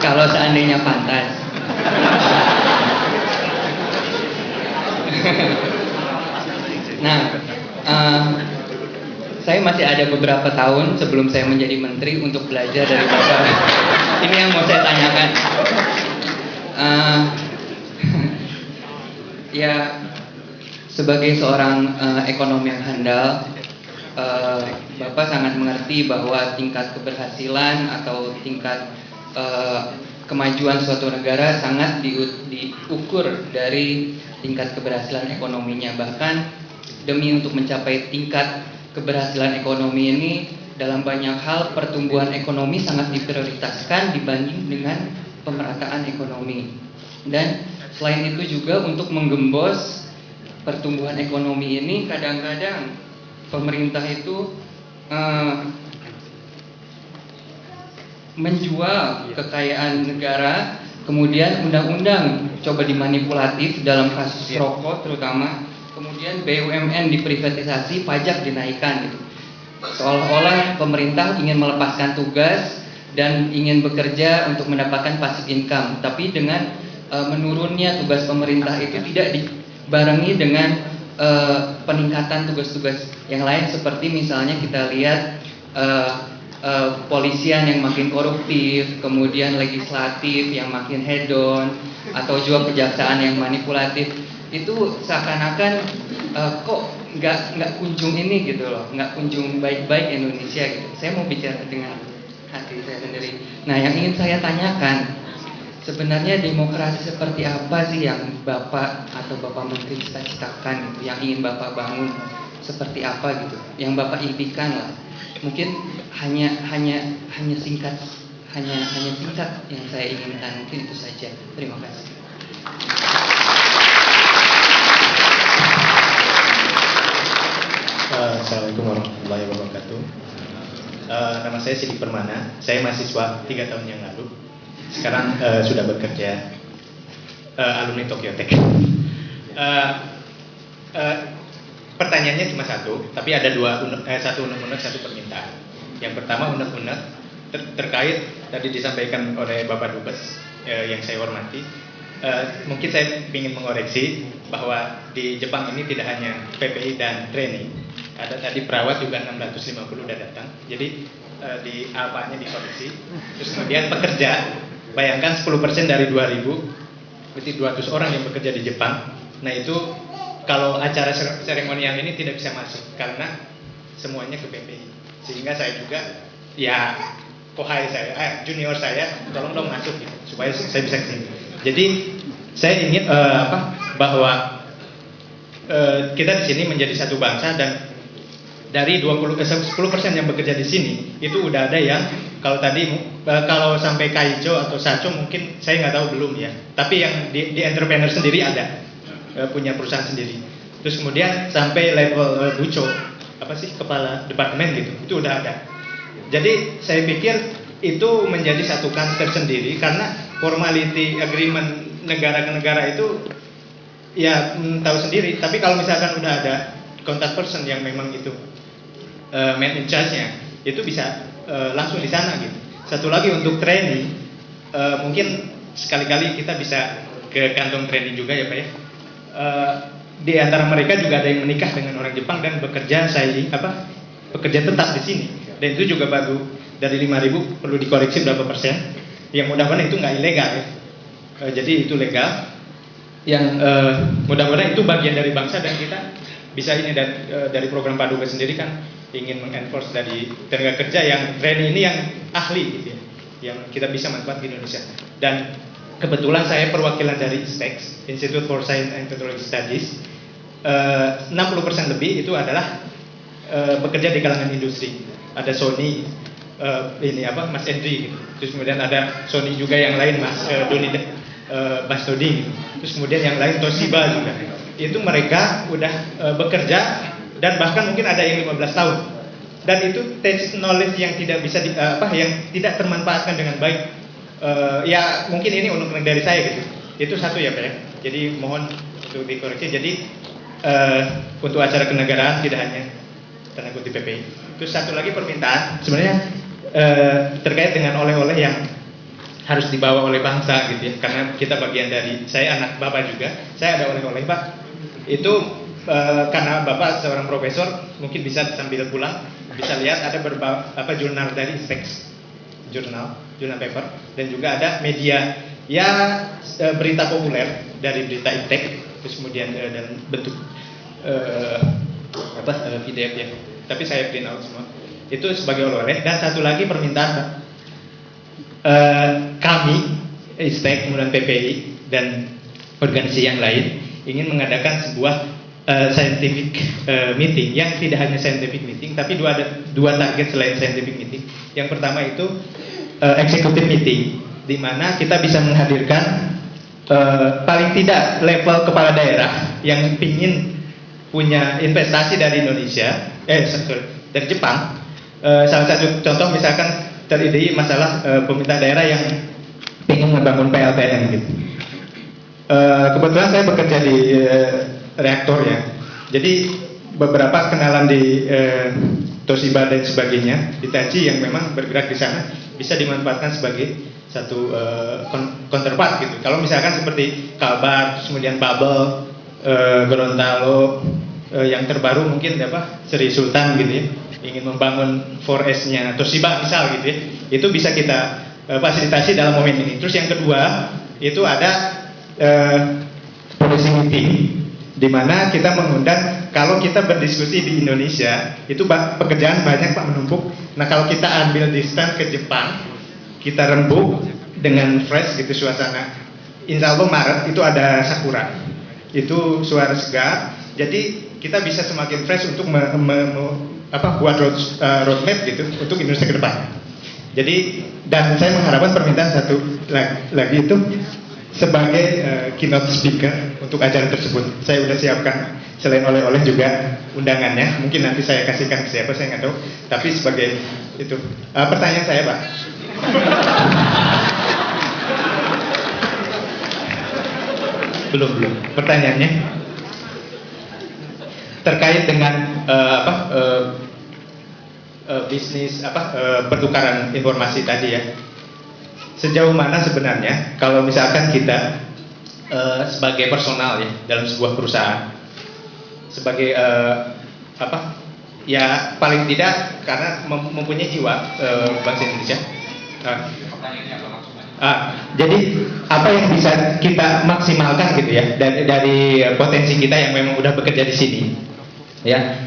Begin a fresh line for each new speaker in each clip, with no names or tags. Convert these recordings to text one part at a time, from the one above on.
kalau seandainya pantas. Nah, saya masih ada beberapa tahun sebelum saya menjadi menteri untuk belajar dari Bapak. Ini yang mau saya tanyakan. Ya, sebagai seorang ekonom yang handal, Bapak sangat mengerti bahwa tingkat keberhasilan atau tingkat kemajuan suatu negara sangat diukur dari tingkat keberhasilan ekonominya. Bahkan demi untuk mencapai tingkat keberhasilan ekonomi ini, dalam banyak hal pertumbuhan ekonomi sangat diprioritaskan dibanding dengan pemerataan ekonomi. Dan selain itu juga untuk menggembos pertumbuhan ekonomi ini, kadang-kadang pemerintah itu menjual kekayaan negara, kemudian undang-undang coba dimanipulatif dalam kasus rokok terutama, kemudian BUMN diprivatisasi, pajak dinaikkan gitu. Seolah-olah pemerintah ingin melepaskan tugas dan ingin bekerja untuk mendapatkan passive income, tapi dengan menurunnya tugas pemerintah itu tidak dibarengi dengan peningkatan tugas-tugas yang lain, seperti misalnya kita lihat polisian yang makin koruptif, kemudian legislatif yang makin hedon, atau juga kejaksaan yang manipulatif. Itu seakan-akan kok nggak kunjung ini gitu loh, nggak kunjung baik-baik Indonesia gitu. Saya mau bicara dengan hati saya sendiri. Nah, yang ingin saya tanyakan, sebenarnya demokrasi seperti apa sih yang Bapak atau Bapak Menteri cita-citakan gitu, yang ingin Bapak bangun seperti apa gitu, yang Bapak impikan lah. Mungkin hanya singkat yang saya inginkan, mungkin itu saja. Terima kasih.
Assalamualaikum warahmatullahi wabarakatuh. Nama saya Sidik Permana. Saya mahasiswa 3 tahun yang lalu. Sekarang sudah bekerja, alumni Tokyo Tech. Pertanyaannya cuma satu, tapi ada satu unek-unek, satu permintaan. Yang pertama unek-unek terkait tadi disampaikan oleh Bapak Dubes yang saya hormati. Mungkin saya ingin mengoreksi bahwa di Jepang ini tidak hanya PPI dan training, ada tadi perawat juga 650 udah datang. Jadi di apa-nya dikoreksi. Terus kemudian pekerja, bayangkan 10% dari 2000, berarti 200 orang yang bekerja di Jepang. Nah itu kalau acara seremonial ini tidak bisa masuk karena semuanya ke PPI. Sehingga saya juga ya kohai saya, junior saya, tolong dong masuk gitu, supaya saya bisa kesini. Jadi saya ingin bahwa kita di sini menjadi satu bangsa, dan dari 10% yang bekerja di sini itu udah ada yang kalau sampai Kaijo atau Sacho mungkin saya nggak tahu belum ya. Tapi yang di entrepreneur sendiri ada, punya perusahaan sendiri. Terus kemudian sampai level buco, kepala departemen gitu, itu udah ada. Jadi saya pikir itu menjadi satu kan tersendiri, karena formality agreement negara ke negara itu ya tahu sendiri. Tapi kalau misalkan udah ada contact person yang memang itu man in charge-nya, itu bisa langsung di sana gitu. Satu lagi untuk training, mungkin sekali-kali kita bisa ke kantong training juga ya Pak ya. Di antara mereka juga ada yang menikah dengan orang Jepang dan bekerja bekerja tetap di sini. Dan itu juga baru dari 5.000, perlu dikoreksi berapa persen. Yang mudah-mudahan itu nggak ilegal ya. Jadi itu legal. Yang mudah-mudahan itu bagian dari bangsa, dan kita bisa ini dari program Pak Dubes sendiri kan ingin mengenforce dari tenaga kerja yang training ini yang ahli gitu ya, yang kita bisa manfaat di Indonesia. Dan kebetulan saya perwakilan dari ISTEX, Institute for Science and Technology Studies. 60% lebih itu adalah bekerja di kalangan industri. Ada Sony, Mas Endri gitu. Terus kemudian ada Sony juga yang lain, Mas Dodi gitu. Terus kemudian yang lain Toshiba juga. Itu mereka udah bekerja, dan bahkan mungkin ada yang 15 tahun. Dan itu test knowledge yang tidak bisa yang tidak termanfaatkan dengan baik. Ya mungkin ini unek-unek dari saya gitu. Itu satu ya Pak ya. Jadi mohon untuk dikoreksi. Jadi untuk acara kenegaraan tidak hanya tanda kutip PPI. Terus satu lagi permintaan sebenarnya terkait dengan oleh-oleh yang harus dibawa oleh bangsa gitu ya, karena kita bagian dari, saya anak Bapak juga, saya ada oleh-oleh Pak. Itu karena Bapak seorang profesor, mungkin bisa sambil pulang bisa lihat ada beberapa jurnal dari Specs, jurnal paper, dan juga ada media ya berita populer dari berita iptek, terus kemudian dalam bentuk PDF ya. Tapi saya print out semua. Itu sebagai oleh-oleh. Dan satu lagi permintaan kami, ISTEK, kemudian PPI dan organisasi yang lain ingin mengadakan sebuah scientific meeting yang tidak hanya scientific meeting, tapi dua target selain scientific meeting. Yang pertama itu executive meeting, di mana kita bisa menghadirkan paling tidak level kepala daerah yang ingin punya investasi dari Indonesia, dari Jepang. Salah satu contoh misalkan terjadi masalah pemerintah daerah yang ingin membangun PLTN gitu. Kebetulan saya bekerja di reaktor ya, jadi beberapa kenalan di Toshiba dan sebagainya, Hitachi yang memang bergerak di sana bisa dimanfaatkan sebagai satu counterpart gitu. Kalau misalkan seperti Kalbar, kemudian Bubble, Gorontalo, yang terbaru mungkin Sri Sultan gitu ya, ingin membangun 4S-nya Toshiba misal gitu ya, itu bisa kita fasilitasi dalam momen ini. Terus yang kedua itu ada policy meeting, di mana kita mengundang, kalau kita berdiskusi di Indonesia itu pekerjaan banyak Pak menumpuk. Nah kalau kita ambil distance ke Jepang, kita rembuk dengan fresh gitu suasana, insya Allah Maret itu ada sakura, itu suara segar, jadi kita bisa semakin fresh untuk buat roadmap gitu untuk Indonesia ke depan. Jadi, dan saya mengharapkan permintaan satu lagi itu sebagai keynote speaker untuk acara tersebut. Saya sudah siapkan selain oleh-oleh juga undangannya. Mungkin nanti saya kasihkan ke siapa, saya nggak tahu. Tapi sebagai itu pertanyaan saya Pak. belum. Pertanyaannya terkait dengan bisnis pertukaran informasi tadi ya. Sejauh mana sebenarnya kalau misalkan kita sebagai personal ya dalam sebuah perusahaan, sebagai ya paling tidak karena mempunyai jiwa bangsa Indonesia. Jadi apa yang bisa kita maksimalkan gitu ya dari potensi kita yang memang udah bekerja di sini ya.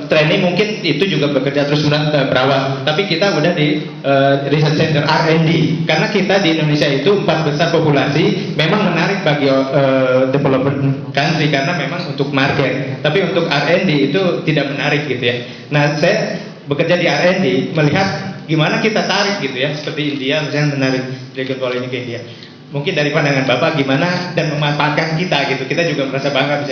Training mungkin itu juga bekerja terus berawal, tapi kita udah di research center R&D, karena kita di Indonesia itu 4 besar populasi, memang menarik bagi development country karena memang untuk market, tapi untuk R&D itu tidak menarik gitu ya. Nah saya bekerja di R&D melihat gimana kita tarik gitu ya, seperti India misalnya menarik Dragon Ball ini ke India. Mungkin dari pandangan Bapak gimana dan memanfaatkan kita gitu, kita juga merasa bangga bisa